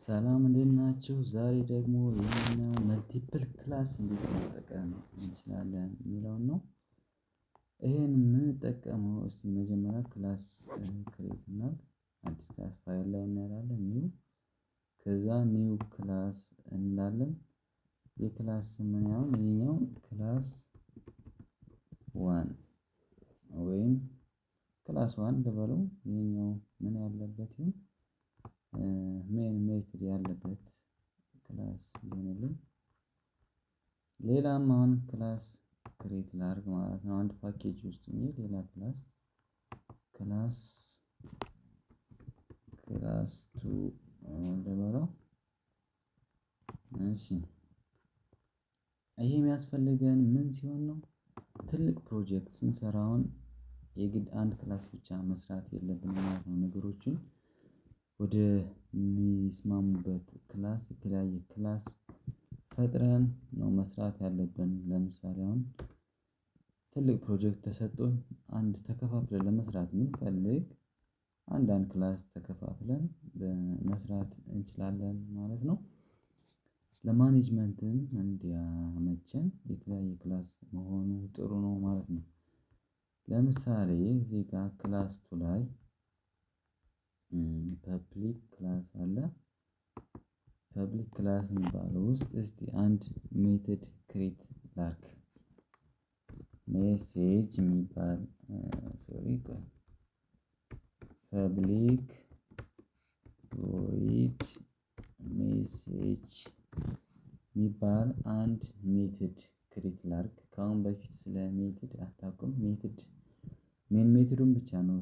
ሰላም እንዴት ናችሁ? ዛሬ ደግሞ የምናየው መልቲፕል ክላስ እንዴት መጠቀም እንችላለን የሚለውን ነው። ይሄን የምንጠቀመው እስቲ መጀመሪያ ክላስ ክሬት እና አዲስ ክላስ ፋይል ላይ እናያለን። ኒው ከዛ ኒው ክላስ እንላለን። የክላስ ስም ይሄኛው ክላስ ዋን ወይም ክላስ ዋን ልበለው። ይሄኛው ምን ያለበት ይሁን ሜን ሜትድ ያለበት ክላስ ይሆንልን። ሌላም አሁን ክላስ ክሬት ላድርግ ማለት ነው። አንድ ፓኬጅ ውስጥ ሌላ ክላስ ቱ ልበለው። እሺ ይሄ የሚያስፈልገን ምን ሲሆን ነው? ትልቅ ፕሮጀክት ስንሰራውን የግድ አንድ ክላስ ብቻ መስራት የለብንም ማለት ነው። ነገሮችን ወደ ሚስማሙበት ክላስ የተለያየ ክላስ ፈጥረን ነው መስራት ያለብን። ለምሳሌ አሁን ትልቅ ፕሮጀክት ተሰጥቶን አንድ ተከፋፍለን ለመስራት ብንፈልግ አንዳንድ ክላስ ተከፋፍለን መስራት እንችላለን ማለት ነው። ለማኔጅመንትም እንዲያመቸን የተለያየ ክላስ መሆኑ ጥሩ ነው ማለት ነው። ለምሳሌ እዚህ ጋር ክላስ ቱ ላይ ፐብሊክ ክላስ አለ። ፐብሊክ ክላስ የሚባለው ውስጥ እስቲ አንድ ሜትድ ክሬት ላድርግ። ሜሴጅ የሚባል ፐብሊክ ቮይድ ሜሴጅ የሚባል አንድ ሜትድ ክሬት ላድርግ። ከአሁን በፊት ስለ ሜትድ አታውቁም? ሜን ሜትዱን ብቻ ነው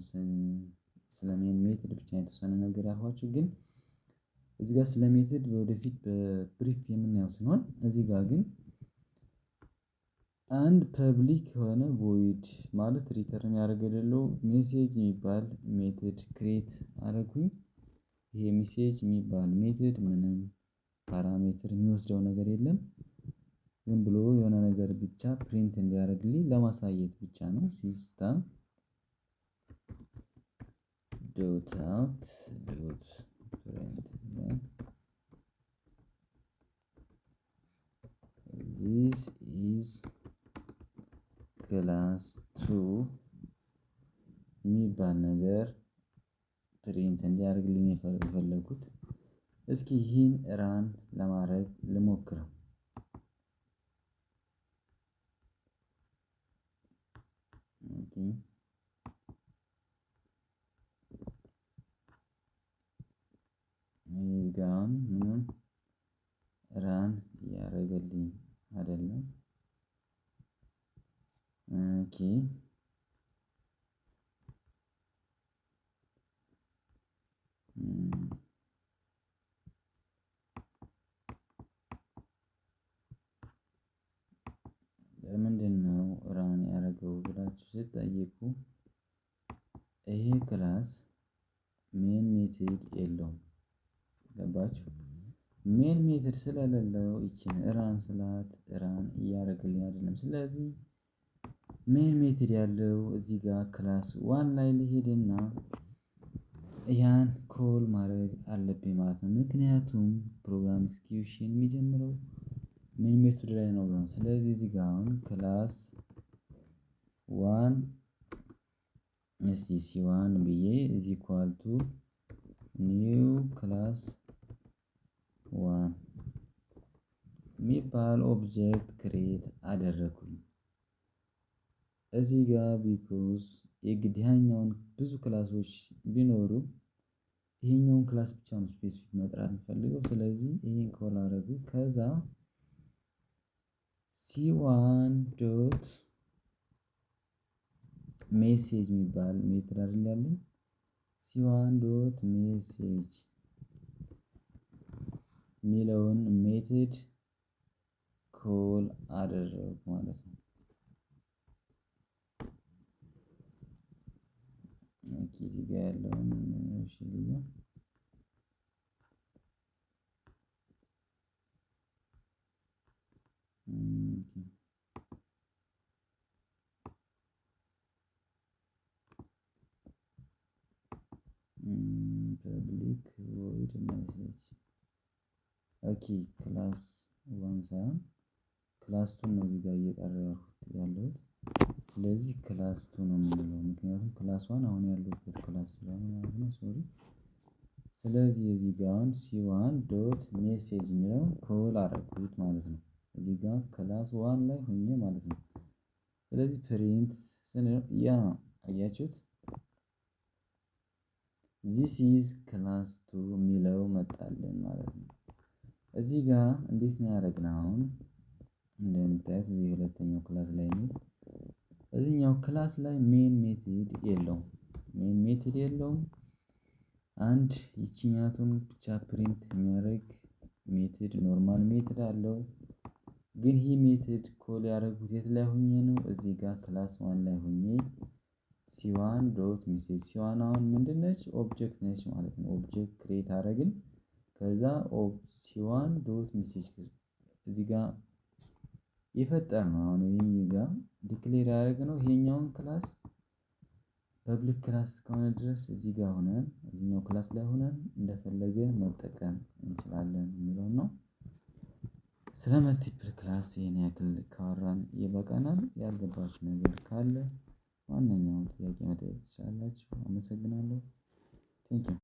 ስለ ሜን ሜትድ ብቻ የተወሰነ ነገር ያልኳችሁ። ግን እዚህ ጋር ስለ ሜትድ ወደፊት በብሪፍ የምናየው ሲሆን እዚህ ጋር ግን አንድ ፐብሊክ የሆነ ቮይድ ማለት ሪተርን ያደረገለው ሜሴጅ የሚባል ሜትድ ክሬት አደረኩኝ። ይሄ ሜሴጅ የሚባል ሜትድ ምንም ፓራሜትር የሚወስደው ነገር የለም። ዝም ብሎ የሆነ ነገር ብቻ ፕሪንት እንዲያደርግልኝ ለማሳየት ብቻ ነው። ሲስተም ዶት አውት ዶት ፕሪንት this is ክላስ ቱ የሚባል ነገር ፕሪንት እንዲያደርግልኝ የፈለኩት። እስኪ ይህን ራን ለማድረግ ልሞክረው። ጋን ምን ራን ያደረገልኝ አይደለም። ኦኬ ለምንድነው ራን ያደረገው ብላችሁ ስትጠይቁ ይሄ ክላስ ሜን ሜትድ የለውም። ገባችሁ? ሜን ሜትድ ስለሌለው ይቺን ራን ስላት ራን እያደረገልኝ አይደለም። ስለዚህ ሜን ሜትድ ያለው እዚህ ጋር ክላስ ዋን ላይ ልሄድና ያን ኮል ማድረግ አለብኝ ማለት ነው። ምክንያቱም ፕሮግራም ኤክስኪዩሽን የሚጀምረው ሜን ሜትድ ላይ ነው ብለን። ስለዚህ እዚህ ጋር አሁን ክላስ ዋን ሲ1 ብዬ is equal to new class 1 የሚባል ኦብጀክት ክሬት አደረኩኝ እዚህ ጋር ቢኮዝ የግድ ያኛውን ብዙ ክላሶች ቢኖሩ ይሄኛውን ክላስ ብቻ ነው ስፔሲፊክ መጥራት የምፈልገው። ስለዚህ ይሄን ኮል አደረጉ። ከዛ c1 ዶት ሜሴጅ የሚባል ሜትድ አይደል ያለኝ። c1 ዶት ሜሴጅ የሚለውን ሜትድ ኮል አደረኩ ማለት ነው። እዚህ ጋር ያለውን እሺ ልዩ ፐብሊክ ቮይድ ሜሴጅ ኦኬ ክላስ ዋን ሳይሆን ክላስ ቱ ነው እዚህ ጋር እየቀረብኩት ያለሁት። ስለዚህ ክላስ ቱ ነው የምንለው ምክንያቱም ክላስ ዋን አሁን ያለሁበት ክላስ ስለሆነ ማለት ነው። ሶሪ። ስለዚህ እዚህ ጋር አሁን ሲዋን ዶት ሜሴጅ የሚለውን ኮል አደረኩት ማለት ነው። እዚህ ጋር ክላስ ዋን ላይ ሆኜ ማለት ነው። ስለዚህ ፕሪንት ስንል ያ አያችሁት ዚስ ኢዝ ክላስ ቱ የሚለው መጣልን ማለት ነው። እዚህ ጋር እንዴት ነው ያደረግነው? አሁን እንደምታዩት እዚህ ሁለተኛው ክላስ ላይ ነው። እዚህኛው ክላስ ላይ ሜን ሜትድ የለውም። ሜን ሜትድ የለውም። አንድ ይቺኛቱን ብቻ ፕሪንት የሚያደርግ ሜትድ ኖርማል ሜትድ አለው። ግን ይህ ሜትድ ኮል ያደረጉት የት ላይ ሆኜ ነው? እዚህ ጋር ክላስ ዋን ላይ ሆኜ ሲዋን ዶት ሜሴጅ ሲዋን አሁን ምንድን ነች? ኦብጀክት ነች ማለት ነው። ኦብጀክት ክሬት አደረግን። ከዛ ሲዋን ዶት ሜሴጅ እዚህ ጋር የፈጠርነው አሁን ይሄ ጋር ዲክሌር ያደረግነው ይሄኛውን ክላስ ፐብሊክ ክላስ እስከሆነ ድረስ እዚህ ጋር ሆነን እዚህኛው ክላስ ላይ ሆነን እንደፈለገ መጠቀም እንችላለን የሚለውን ነው። ስለ መልቲፕል ክላስ ይሄን ያክል ካወራን ይበቃናል። ያልገባችሁ ነገር ካለ ማንኛውም ጥያቄ መጠየቅ ትችላላችሁ። አመሰግናለሁ። ቴንኪው